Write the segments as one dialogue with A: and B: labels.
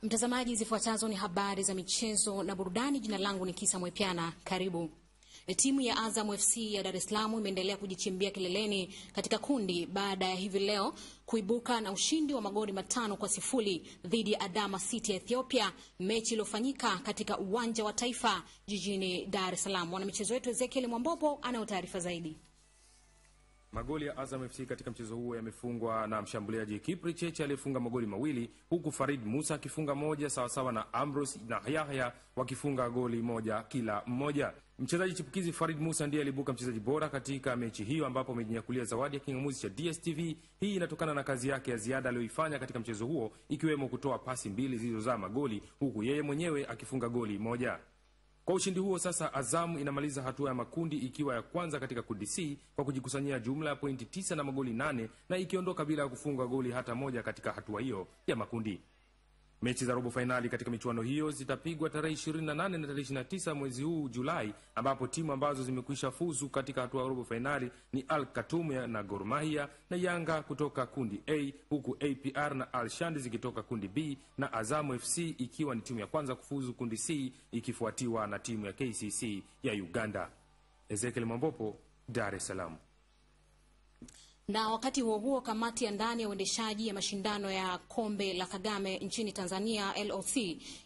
A: Mtazamaji, zifuatazo ni habari za michezo na burudani. Jina langu ni Kisa Mwepiana. Karibu. Timu ya Azam FC ya Dar es Salaam imeendelea kujichimbia kileleni katika kundi baada ya hivi leo kuibuka na ushindi wa magoli 5-0 dhidi ya Adama City ya Ethiopia, mechi iliyofanyika katika uwanja wa Taifa jijini Dar es Salaam. Mwanamichezo wetu Ezekiel Mwambopo anayo taarifa zaidi.
B: Magoli ya Azam FC katika mchezo huo yamefungwa na mshambuliaji Kipri Cheche aliyefunga magoli mawili, huku Farid Musa akifunga moja sawasawa na Ambrose na Yahya wakifunga goli moja kila mmoja. Mchezaji chipukizi Farid Musa ndiye alibuka mchezaji bora katika mechi hiyo, ambapo amejinyakulia zawadi ya kingamuzi cha DStv. Hii inatokana na kazi yake ya ziada aliyoifanya katika mchezo huo, ikiwemo kutoa pasi 2 zilizozaa magoli, huku yeye mwenyewe akifunga goli moja. Kwa ushindi huo sasa Azam inamaliza hatua ya makundi ikiwa ya kwanza katika kundi C kwa kujikusanyia jumla ya pointi 9 na magoli 8, na ikiondoka bila ya kufunga goli hata moja katika hatua hiyo ya makundi. Mechi za robo finali katika michuano hiyo zitapigwa tarehe 28 na tarehe 29 mwezi huu Julai, ambapo timu ambazo zimekwisha fuzu katika hatua ya robo finali ni Al Khartoum na Gor Mahia na Yanga kutoka kundi A, huku APR na Al Shandi zikitoka kundi B, na Azam FC ikiwa ni timu ya kwanza kufuzu kundi C ikifuatiwa na timu ya KCC ya Uganda. Ezekiel Mwambopo, Dar es Salaam.
A: Na wakati huo huo, kamati ya ndani ya uendeshaji ya mashindano ya kombe la Kagame nchini Tanzania LOC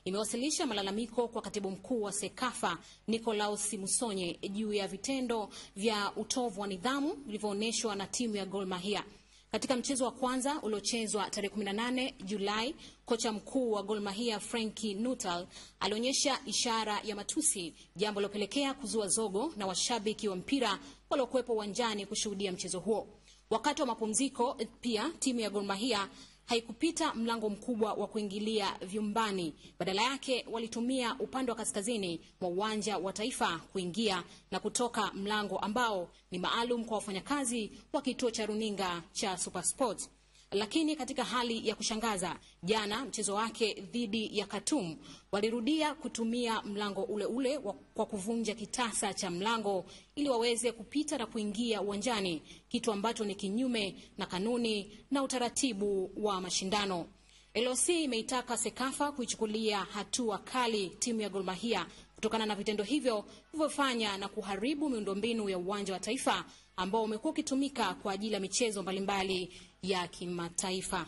A: imewasilisha malalamiko kwa katibu mkuu wa Sekafa Nicolaus Musonye juu ya vitendo vya utovu wa nidhamu vilivyoonyeshwa na timu ya Gor Mahia. Katika mchezo wa kwanza uliochezwa tarehe 18 Julai, kocha mkuu wa Gor Mahia Frankie Nuttall alionyesha ishara ya matusi, jambo lilopelekea kuzua zogo na washabiki wa mpira waliokuwepo uwanjani kushuhudia mchezo huo. Wakati wa mapumziko pia timu ya Gor Mahia haikupita mlango mkubwa wa kuingilia vyumbani. Badala yake walitumia upande wa kaskazini mwa uwanja wa Taifa kuingia na kutoka mlango ambao ni maalum kwa wafanyakazi wa kituo cha runinga cha SuperSport. Lakini katika hali ya kushangaza, jana mchezo wake dhidi ya Khartoum walirudia kutumia mlango ule ule kwa kuvunja kitasa cha mlango ili waweze kupita na kuingia uwanjani, kitu ambacho ni kinyume na kanuni na utaratibu wa mashindano. LOC imeitaka Sekafa kuichukulia hatua kali timu ya Gor Mahia kutokana na vitendo hivyo vilivyofanya na kuharibu miundombinu ya uwanja wa Taifa ambao umekuwa ukitumika kwa ajili ya michezo mbalimbali ya kimataifa.